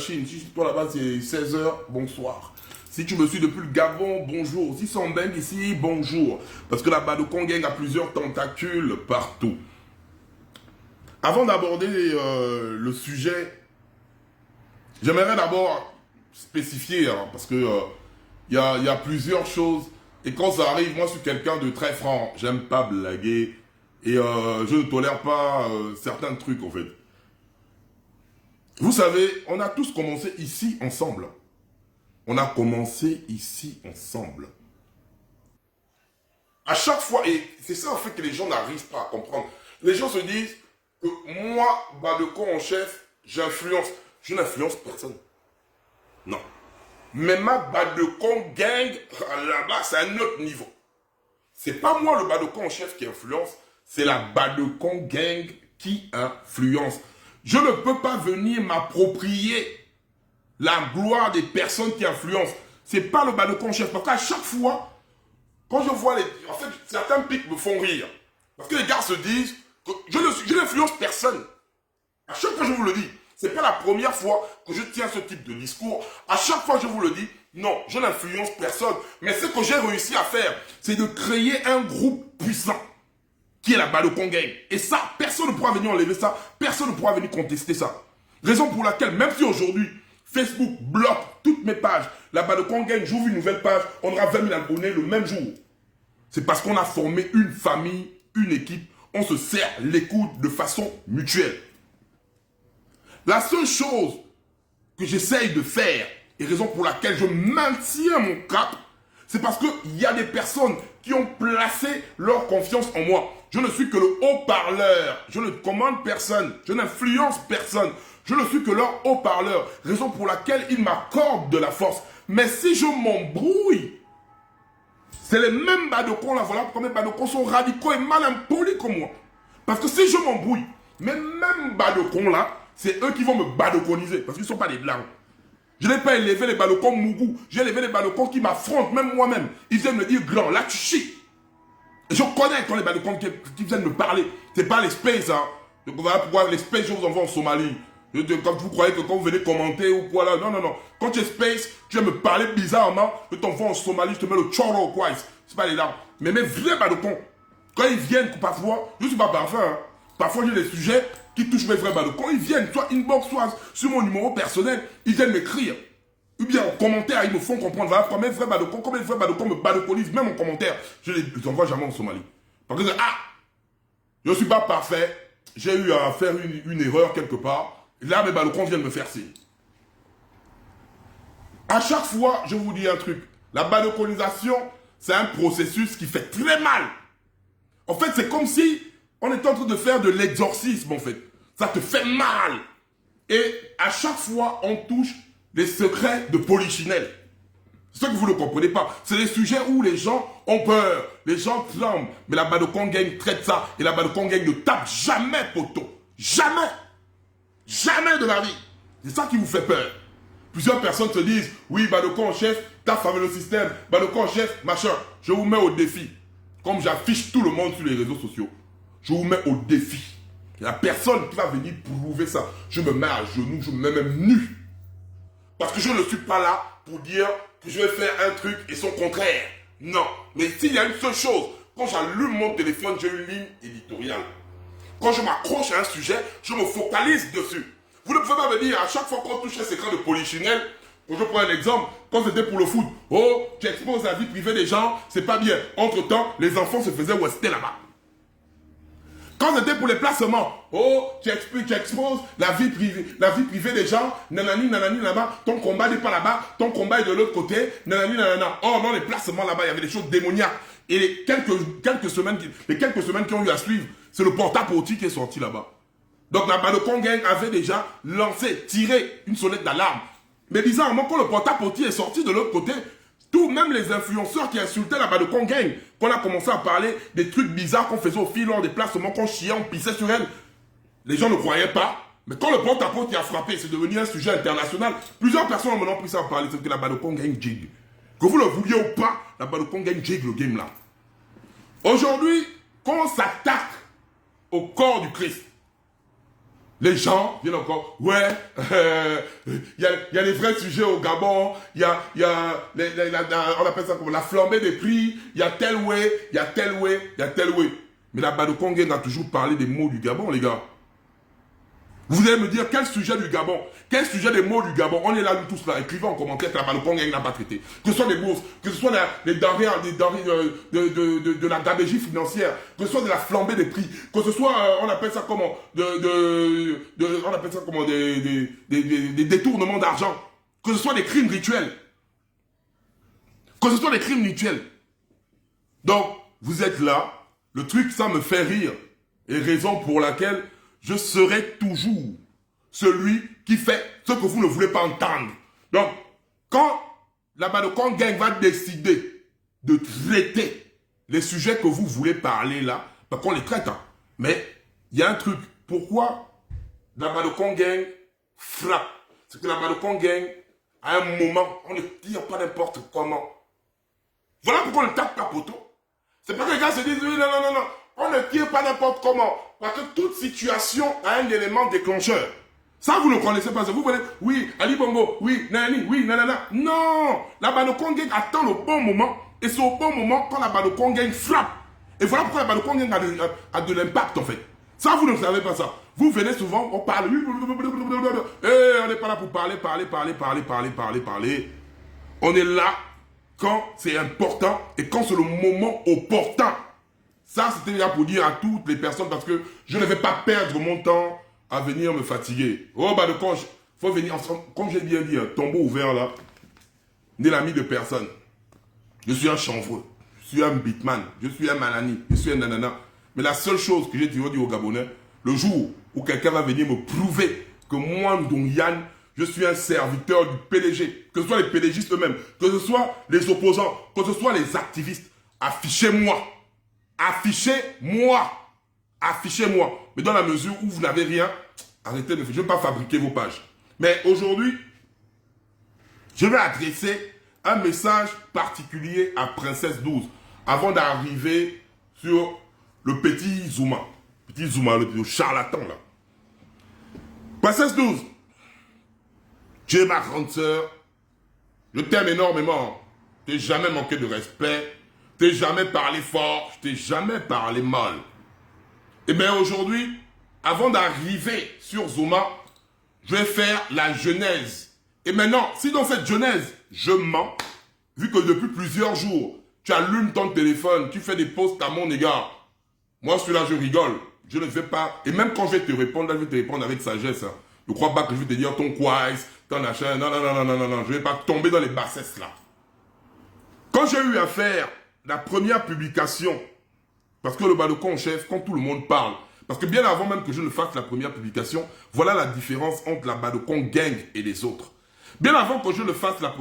Chine. Si toi là-bas, c'est 16 h, bonsoir. Si tu me suis depuis le Gabon, bonjour. Si c'est en Beng ici, bonjour. Parce que la Badokon Gang a plusieurs tentacules partout. Avant d'aborder le sujet, j'aimerais d'abord spécifier, hein, parce que y a plusieurs choses. Et quand ça arrive, moi je suis quelqu'un de très franc. J'aime pas blaguer. Et je ne tolère pas certains trucs en fait. Vous savez, on a tous commencé ici ensemble. On a commencé ici ensemble. À chaque fois, et c'est ça en fait que les gens n'arrivent pas à comprendre. Les gens se disent que moi, Badokon en chef, j'influence. Je n'influence personne. Non. Mais ma Badokon Gang, là-bas, c'est un autre niveau. C'est pas moi le Badokon en chef qui influence, c'est la Badokon Gang qui influence. Je ne peux pas venir m'approprier la gloire des personnes qui influencent. C'est pas le Badokon chef. Parce qu'à chaque fois, quand je vois les... En fait, certains pics me font rire. Parce que les gars se disent que je n'influence personne. À chaque fois, je vous le dis. C'est pas la première fois que je tiens ce type de discours. À chaque fois, je vous le dis. Non, je n'influence personne. Mais ce que j'ai réussi à faire, c'est de créer un groupe puissant qui est la Badokon Gang. Et ça, personne ne pourra venir enlever ça. Personne ne pourra venir contester ça. Raison pour laquelle, même si aujourd'hui, Facebook bloque toutes mes pages. La Badokon Gang, j'ouvre une nouvelle page, on aura 20 000 abonnés le même jour. C'est parce qu'on a formé une famille, une équipe. On se serre les coudes de façon mutuelle. La seule chose que j'essaye de faire, et raison pour laquelle je maintiens mon cap, c'est parce qu'il y a des personnes qui ont placé leur confiance en moi. Je ne suis que le haut-parleur. Je ne commande personne. Je n'influence personne. Je ne suis que leur haut-parleur, raison pour laquelle ils m'accordent de la force. Mais si je m'embrouille, c'est les mêmes Badokons là, voilà pourquoi mes Badokons sont radicaux et mal impolis comme moi. Parce que si je m'embrouille, mes mêmes Badokons là, c'est eux qui vont me badokoniser, parce qu'ils ne sont pas des blancs. Je n'ai pas élevé les Badokons Mougou, j'ai élevé les Badokons qui m'affrontent, même moi-même. Ils viennent me dire, grand, là tu chies. Et je connais quand les Badokons qui viennent me parler, c'est pas les space, hein. Donc voilà pourquoi les space, je vous envoie en Somalie. Quand vous croyez que quand vous venez commenter ou quoi là, non, non, non. Quand tu es space, tu viens me parler bizarrement, je t'envoie en Somalie, je te mets le choro ou quoi. C'est pas les larmes. Mais mes vrais Badokons, quand ils viennent, parfois, je ne suis pas parfait, hein. Parfois j'ai des sujets qui touchent mes vrais Badokons, ils viennent, soit inbox, soit sur mon numéro personnel, ils viennent m'écrire. Ou bien en commentaire, ils me font comprendre, voilà, comme mes vrais Badokons, comme mes vrais Badokons me badokonisent, même en commentaire, je les envoie jamais en Somalie. Parce que, je ne suis pas parfait, j'ai eu à faire une erreur quelque part. Là, mes Badokons viennent me faire signe. À chaque fois, je vous dis un truc. La badokonisation, c'est un processus qui fait très mal. En fait, c'est comme si on était en train de faire de l'exorcisme, en fait. Ça te fait mal. Et à chaque fois, on touche les secrets de Polichinelle. C'est ce que vous ne comprenez pas. C'est des sujets où les gens ont peur. Les gens tremblent. Mais la Badokon Gang traite ça. Et la Badokon Gang ne tape jamais, poteau. Jamais. Jamais de la vie. C'est ça qui vous fait peur. Plusieurs personnes se disent, oui, Badokon en chef, t'as famé le système. Badokon en chef, machin. Je vous mets au défi. Comme j'affiche tout le monde sur les réseaux sociaux. Je vous mets au défi. Il n'y a personne qui va venir prouver ça. Je me mets à genoux, je me mets même nu. Parce que je ne suis pas là pour dire que je vais faire un truc et son contraire. Non. Mais s'il y a une seule chose, quand j'allume mon téléphone, j'ai une ligne éditoriale. Quand je m'accroche à un sujet, je me focalise dessus. Vous ne pouvez pas me dire, à chaque fois qu'on touche un secret de Polichinelle, je prends un exemple, quand c'était pour le foot, oh, tu exposes la vie privée des gens, c'est pas bien. Entre-temps, les enfants se faisaient wester là-bas. Quand c'était pour les placements, oh, tu exposes la vie privée des gens, nanani, nanani, là-bas, ton combat n'est pas là-bas, ton combat est de l'autre côté, nanani, nanana. Oh non, les placements là-bas, il y avait des choses démoniaques. Et les quelques semaines qui ont eu à suivre, c'est le porte-à-porte qui est sorti là-bas. Donc la Badokon Gang avait déjà lancé, tiré une sonnette d'alarme. Mais bizarrement, quand le porte-à-porte est sorti de l'autre côté, tout, même les influenceurs qui insultaient la Badokon Gang, qu'on a commencé à parler des trucs bizarres qu'on faisait au fil lors des placements, qu'on chiait, on pissait sur elle, les gens ne croyaient pas. Mais quand le porte-à-porte a frappé, c'est devenu un sujet international. Plusieurs personnes ont maintenant pris ça à parler, c'est que la Badokon Gang jig. Que vous le vouliez ou pas, la Badokon Gang jig le game là. Aujourd'hui, quand on s'attaque au corps du Christ, Les gens viennent encore, ouais, il y a les vrais sujets au Gabon, il y a on appelle ça comme la flambée des prix, il y a tel way, il y a tel way, il y a tel way. Mais la Badokon Gang a toujours parlé des mots du Gabon, les gars. Vous allez me dire quel sujet du Gabon, quel sujet des mots du Gabon. On est là, nous tous là, écrivez en commentaire que la Badokon Gang n'a pas traité. Que ce soit les bourses, que ce soit les denrées de la gabégie financière, que ce soit de la flambée des prix, que ce soit, on appelle ça comment, on appelle ça comment, des détournements d'argent, que ce soit des crimes rituels. Que ce soit des crimes rituels. Donc, vous êtes là, le truc, ça me fait rire. Et raison pour laquelle je serai toujours celui qui fait ce que vous ne voulez pas entendre. Donc, quand la Badokon Gang va décider de traiter les sujets que vous voulez parler là, parce qu'on les traite, hein. Mais il y a un truc. Pourquoi la Badokon Gang frappe? C'est que la Badokon Gang, à un moment, on ne tire pas n'importe comment. Voilà pourquoi on ne tape pas poteau. C'est pas que les gars se disent, oui, non, non, non, non. On ne tire pas n'importe comment. Parce que toute situation a un élément déclencheur. Ça, vous ne connaissez pas. Vous voulez, oui, Ali Bongo, oui, Nani, oui, nanana. Non, la Badokon Gang attend le bon moment. Et c'est au bon moment quand la Badokon Gang frappe. Et voilà pourquoi la Badokon Gang a de l'impact, en fait. Ça, vous ne savez pas ça. Vous venez souvent, on parle. On n'est pas là pour parler. On est là quand c'est important et quand c'est le moment opportun. Ça, c'était là pour dire à toutes les personnes, parce que je ne vais pas perdre mon temps à venir me fatiguer. Oh, Badokon, il faut venir, comme j'ai bien dit, un tombeau ouvert là, n'est l'ami de personne. Je suis un chanvreux, je suis un beatman, je suis un manani, je suis un nanana. Mais la seule chose que j'ai toujours dit aux Gabonais, le jour où quelqu'un va venir me prouver que moi, Ndong Yann, je suis un serviteur du PDG, que ce soit les PDGistes eux-mêmes, que ce soit les opposants, que ce soit les activistes, affichez-moi. Affichez-moi. Affichez-moi. Mais dans la mesure où vous n'avez rien, arrêtez de faire. Je ne vais pas fabriquer vos pages. Mais aujourd'hui, je vais adresser un message particulier à Princesse 12 avant d'arriver sur le petit Zouma. Petit Zouma, le charlatan là. Princesse 12, tu es ma grande sœur. Je t'aime énormément. Tu n'as jamais manqué de respect. Je t'ai jamais parlé fort, je t'ai jamais parlé mal. Et bien aujourd'hui, avant d'arriver sur Zouma, je vais faire la genèse. Et maintenant, si dans cette genèse, je mens, vu que depuis plusieurs jours, tu allumes ton téléphone, tu fais des posts à mon égard, moi celui-là je rigole, je ne vais pas, et même quand je vais te répondre, là, je vais te répondre avec sagesse. Hein. Ne crois pas que je vais te dire ton quiz, ton achat, non, je ne vais pas tomber dans les bassesses là. Quand j'ai eu à faire la première publication, parce que le Badokon chef, quand tout le monde parle, parce que bien avant même que je ne fasse la première publication, voilà la différence entre la Badokon Gang et les autres. Bien avant que je ne fasse la